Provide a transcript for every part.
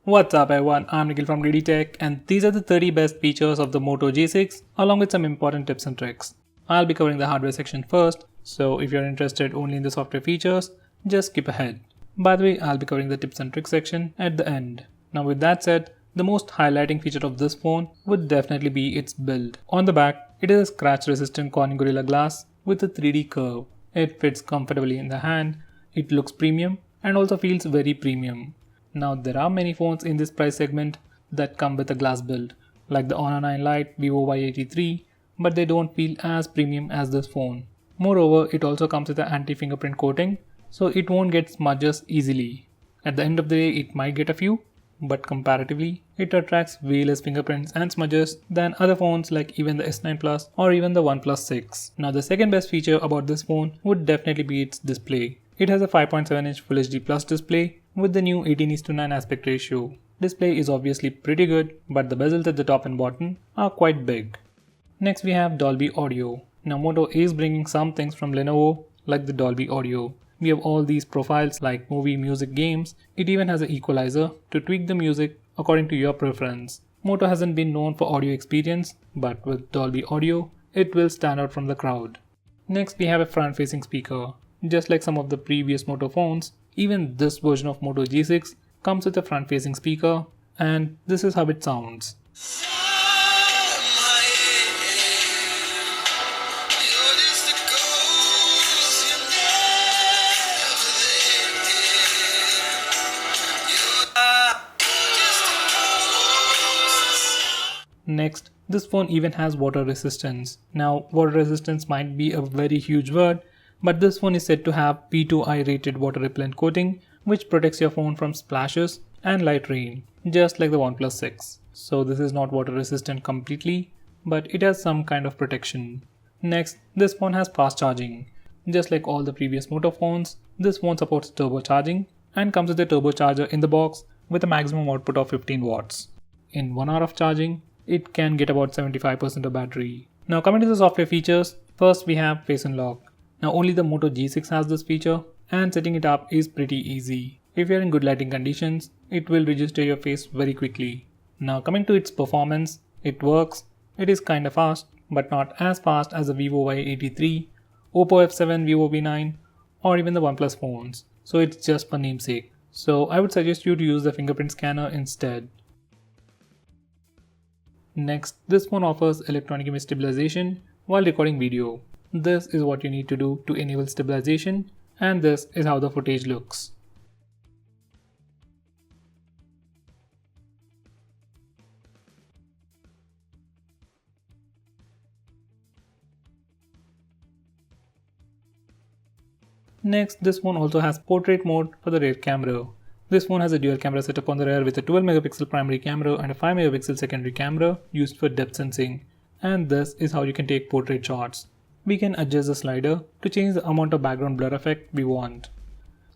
What's up everyone, I'm Nikhil from GreedyTech and these are the 30 best features of the Moto G6 along with some important tips and tricks. I'll be covering the hardware section first, so if you're interested only in the software features, just skip ahead. By the way, I'll be covering the tips and tricks section at the end. Now with that said, the most highlighting feature of this phone would definitely be its build. On the back, it is a scratch resistant Corning Gorilla Glass with a 3D curve. It fits comfortably in the hand, it looks premium and also feels very premium. Now there are many phones in this price segment that come with a glass build, like the Honor 9 Lite, Vivo Y83, but they don't feel as premium as this phone. Moreover, it also comes with an anti-fingerprint coating, so it won't get smudges easily. At the end of the day, it might get a few, but comparatively, it attracts way less fingerprints and smudges than other phones like even the S9 Plus or even the OnePlus 6. Now the second best feature about this phone would definitely be its display. It has a 5.7-inch Full HD Plus display with the new 18:9 aspect ratio. Display is obviously pretty good, but the bezels at the top and bottom are quite big. Next we have Dolby Audio. Now Moto is bringing some things from Lenovo like the Dolby Audio. We have all these profiles like movie, music, games. It even has an equalizer to tweak the music according to your preference. Moto hasn't been known for audio experience, but with Dolby Audio, it will stand out from the crowd. Next we have a front-facing speaker. Just like some of the previous Moto phones, even this version of Moto G6 comes with a front-facing speaker, and this is how it sounds. Next, this phone even has water resistance. Now, water resistance might be a very huge word, but this phone is said to have P2I rated water repellent coating, which protects your phone from splashes and light rain, just like the OnePlus 6. So this is not water resistant completely, but it has some kind of protection. Next, this phone has fast charging. Just like all the previous Moto phones, this phone supports turbocharging and comes with a turbocharger in the box with a maximum output of 15 watts. In 1 hour of charging, it can get about 75% of battery. Now coming to the software features, first we have Face Unlock. Now only the Moto G6 has this feature and setting it up is pretty easy. If you're in good lighting conditions, it will register your face very quickly. Now coming to its performance, it works. It is kinda fast, but not as fast as the Vivo Y83, Oppo F7, Vivo V9 or even the OnePlus phones. So it's just for namesake. So I would suggest you to use the fingerprint scanner instead. Next, this phone offers electronic image stabilization while recording video. This is what you need to do to enable stabilization, and this is how the footage looks. Next, this phone also has portrait mode for the rear camera. This phone has a dual camera setup on the rear with a 12 megapixel primary camera and a 5 megapixel secondary camera used for depth sensing. And this is how you can take portrait shots. We can adjust the slider to change the amount of background blur effect we want.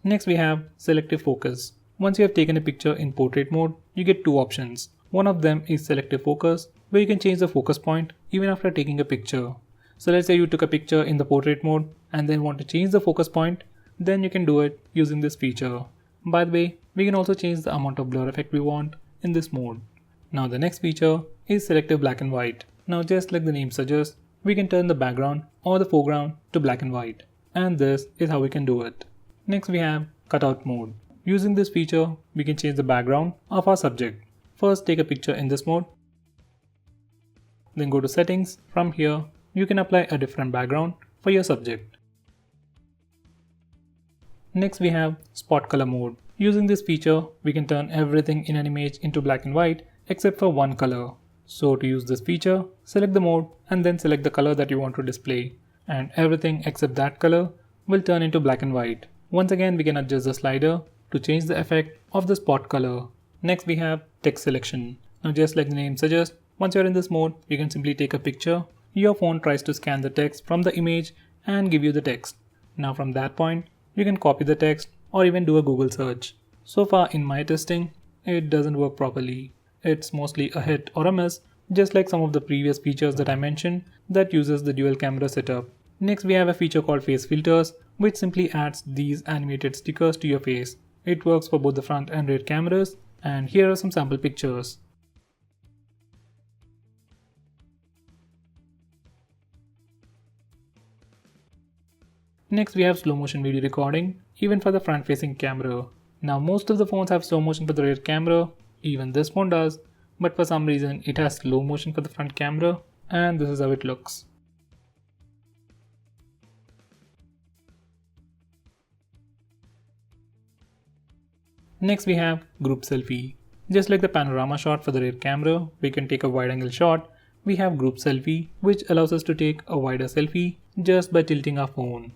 Next we have selective focus. Once you have taken a picture in portrait mode, you get two options. One of them is selective focus, where you can change the focus point even after taking a picture. So let's say you took a picture in the portrait mode and then want to change the focus point, then you can do it using this feature. By the way, we can also change the amount of blur effect we want in this mode. Now the next feature is selective black and white. Now just like the name suggests, we can turn the background or the foreground to black and white. And this is how we can do it. Next we have cutout mode. Using this feature, we can change the background of our subject. First take a picture in this mode. Then go to settings. From here, you can apply a different background for your subject. Next we have spot color mode. Using this feature, we can turn everything in an image into black and white except for one color. So to use this feature, select the mode and then select the color that you want to display. And everything except that color will turn into black and white. Once again, we can adjust the slider to change the effect of the spot color. Next we have text selection. Now just like the name suggests, once you're in this mode, you can simply take a picture. Your phone tries to scan the text from the image and give you the text. Now from that point, you can copy the text or even do a Google search. So far in my testing, it doesn't work properly. It's mostly a hit or a miss, just like some of the previous features that I mentioned that uses the dual camera setup. Next we have a feature called face filters, which simply adds these animated stickers to your face. It works for both the front and rear cameras And here are some sample pictures. Next we have slow motion video recording, even for the front facing camera. Now most of the phones have slow motion for the rear camera, even this phone does, but for some reason it has slow motion for the front camera, and this is how it looks. Next we have group selfie. Just like the panorama shot for the rear camera, we can take a wide angle shot. We have group selfie, which allows us to take a wider selfie just by tilting our phone.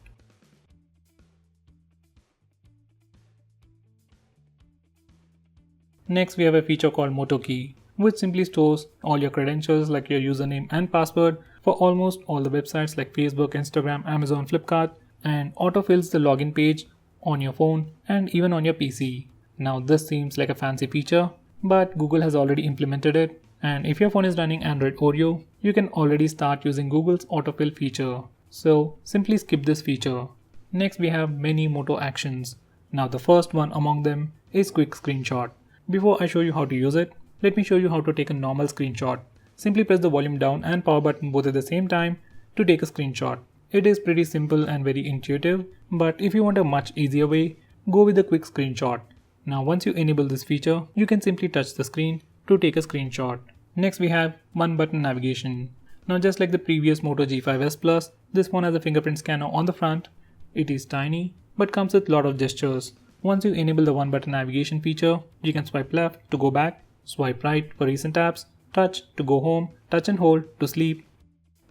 Next we have a feature called Moto Key, which simply stores all your credentials like your username and password for almost all the websites like Facebook, Instagram, Amazon, Flipkart, and autofills the login page on your phone and even on your PC. Now this seems like a fancy feature, but Google has already implemented it, and if your phone is running Android Oreo, you can already start using Google's autofill feature. So simply skip this feature. Next we have many Moto actions. Now the first one among them is quick screenshot. Before I show you how to use it, let me show you how to take a normal screenshot. Simply press the volume down and power button both at the same time to take a screenshot. It is pretty simple and very intuitive, but if you want a much easier way, go with the quick screenshot. Now once you enable this feature, you can simply touch the screen to take a screenshot. Next we have one button navigation. Now just like the previous Moto G5s Plus, this phone has a fingerprint scanner on the front. It is tiny, but comes with a lot of gestures. Once you enable the one button navigation feature, you can swipe left to go back, swipe right for recent apps, touch to go home, touch and hold to sleep,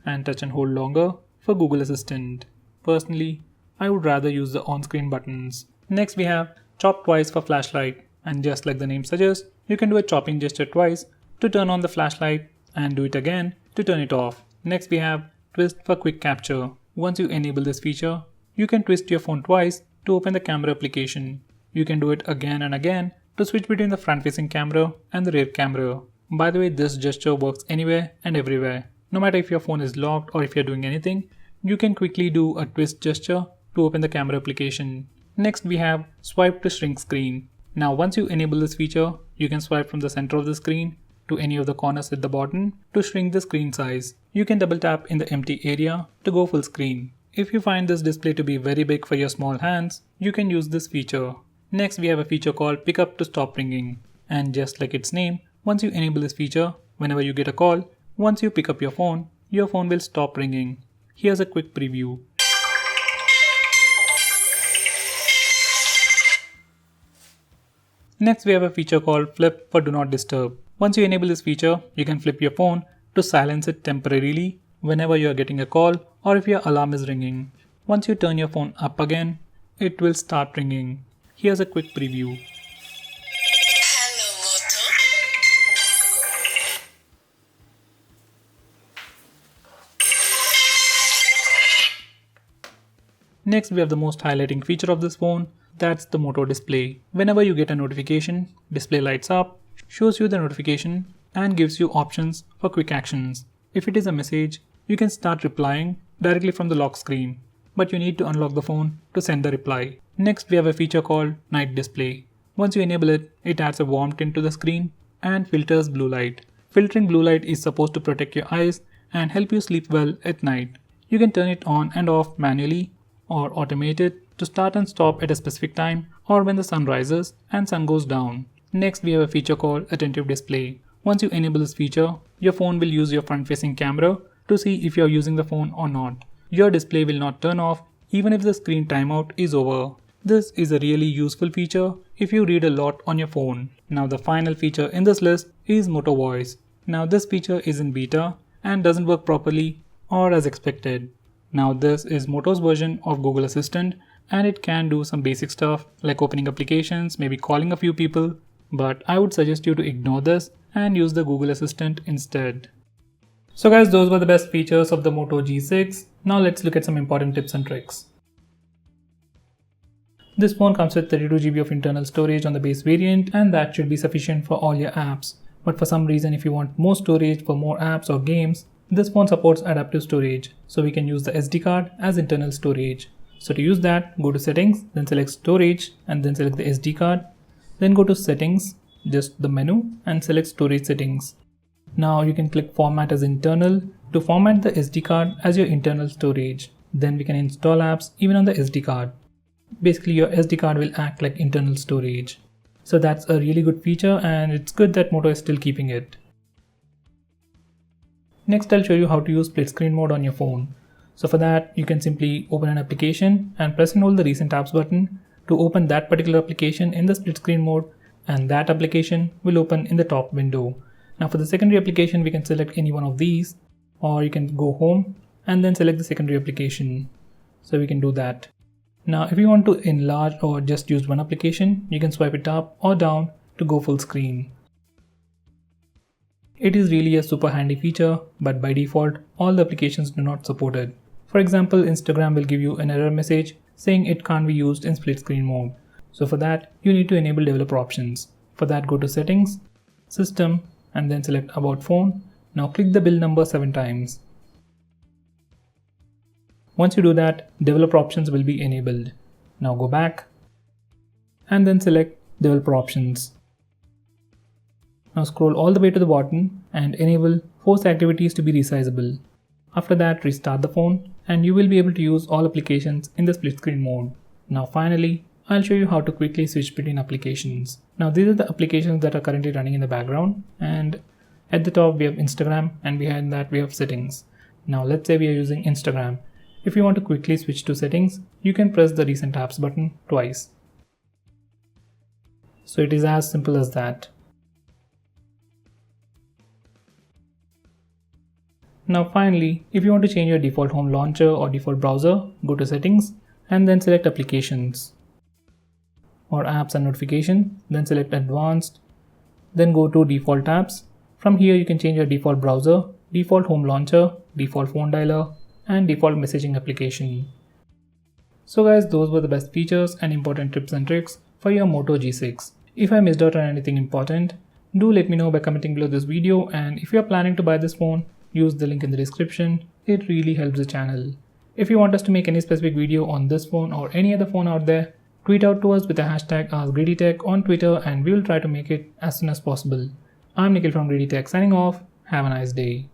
and touch and hold longer for Google Assistant. Personally, I would rather use the on-screen buttons. Next we have chop twice for flashlight, and just like the name suggests, you can do a chopping gesture twice to turn on the flashlight and do it again to turn it off. Next we have twist for quick capture. Once you enable this feature, you can twist your phone twice to open the camera application. You can do it again and again to switch between the front-facing camera and the rear camera. By the way, this gesture works anywhere and everywhere. No matter if your phone is locked or if you're doing anything, you can quickly do a twist gesture to open the camera application. Next we have swipe to shrink screen. Now once you enable this feature, you can swipe from the center of the screen to any of the corners at the bottom to shrink the screen size. You can double tap in the empty area to go full screen. If you find this display to be very big for your small hands, you can use this feature. Next we have a feature called pick up to stop ringing. And just like its name, once you enable this feature, whenever you get a call, once you pick up your phone will stop ringing. Here's a quick preview. Next we have a feature called flip for do not disturb. Once you enable this feature, you can flip your phone to silence it temporarily whenever you are getting a call or if your alarm is ringing. Once you turn your phone up again, it will start ringing. Here's a quick preview. Hello, Moto. Next we have the most highlighting feature of this phone, that's the Moto display. Whenever you get a notification, display lights up, shows you the notification and gives you options for quick actions. If it is a message, you can start replying directly from the lock screen, but you need to unlock the phone to send the reply. Next we have a feature called night display. Once you enable it, it adds a warm tint to the screen and filters blue light. Filtering blue light is supposed to protect your eyes and help you sleep well at night. You can turn it on and off manually or automate it to start and stop at a specific time or when the sun rises and sun goes down. Next we have a feature called attentive display. Once you enable this feature, your phone will use your front-facing camera to see if you are using the phone or not. Your display will not turn off even if the screen timeout is over. This is a really useful feature if you read a lot on your phone. Now the final feature in this list is Moto Voice. Now this feature is in beta and doesn't work properly or as expected. Now this is Moto's version of Google Assistant and it can do some basic stuff like opening applications, maybe calling a few people, but I would suggest you to ignore this and use the Google Assistant instead. So guys, those were the best features of the Moto G6. Now let's look at some important tips and tricks. This phone comes with 32 GB of internal storage on the base variant and that should be sufficient for all your apps. But for some reason if you want more storage for more apps or games, this phone supports adaptive storage. So we can use the SD card as internal storage. So to use that, go to settings, then select storage and then select the SD card. Then go to settings just the menu and select storage settings. Now you can click format as internal to format the SD card as your internal storage. Then we can install apps even on the SD card. Basically your SD card will act like internal storage. So that's a really good feature and it's good that Moto is still keeping it. Next I'll show you how to use split screen mode on your phone. So for that you can simply open an application and press and hold the recent apps button to open that particular application in the split screen mode, and that application will open in the top window. Now for the secondary application we can select any one of these, or you can go home and then select the secondary application. So we can do that. Now if you want to enlarge or just use one application, you can swipe it up or down to go full screen. It is really a super handy feature, but by default all the applications do not support it. For example, Instagram will give you an error message saying it can't be used in split screen mode. So for that you need to enable developer options. For that go to settings, system, and then select about phone. Now click the build number 7 times. Once you do that, developer options will be enabled. Now go back and then select developer options. Now scroll all the way to the bottom and enable force activities to be resizable. After that, restart the phone and you will be able to use all applications in the split screen mode. Now finally, I'll show you how to quickly switch between applications. Now these are the applications that are currently running in the background, and at the top we have Instagram and behind that we have settings. Now let's say we are using Instagram. If you want to quickly switch to settings, you can press the recent apps button twice. So it is as simple as that. Now finally, if you want to change your default home launcher or default browser, go to settings and then select applications or apps and notification, then select advanced, then go to default apps. From here you can change your default browser, default home launcher, default phone dialer, and default messaging application. So guys, those were the best features and important tips and tricks for your Moto G6. If I missed out on anything important, do let me know by commenting below this video, and if you are planning to buy this phone, use the link in the description. It really helps the channel. If you want us to make any specific video on this phone or any other phone out there, tweet out to us with the hashtag ASKGREEDYTECH on Twitter and we will try to make it as soon as possible. I'm Nikhil from GreedyTech signing off. Have a nice day.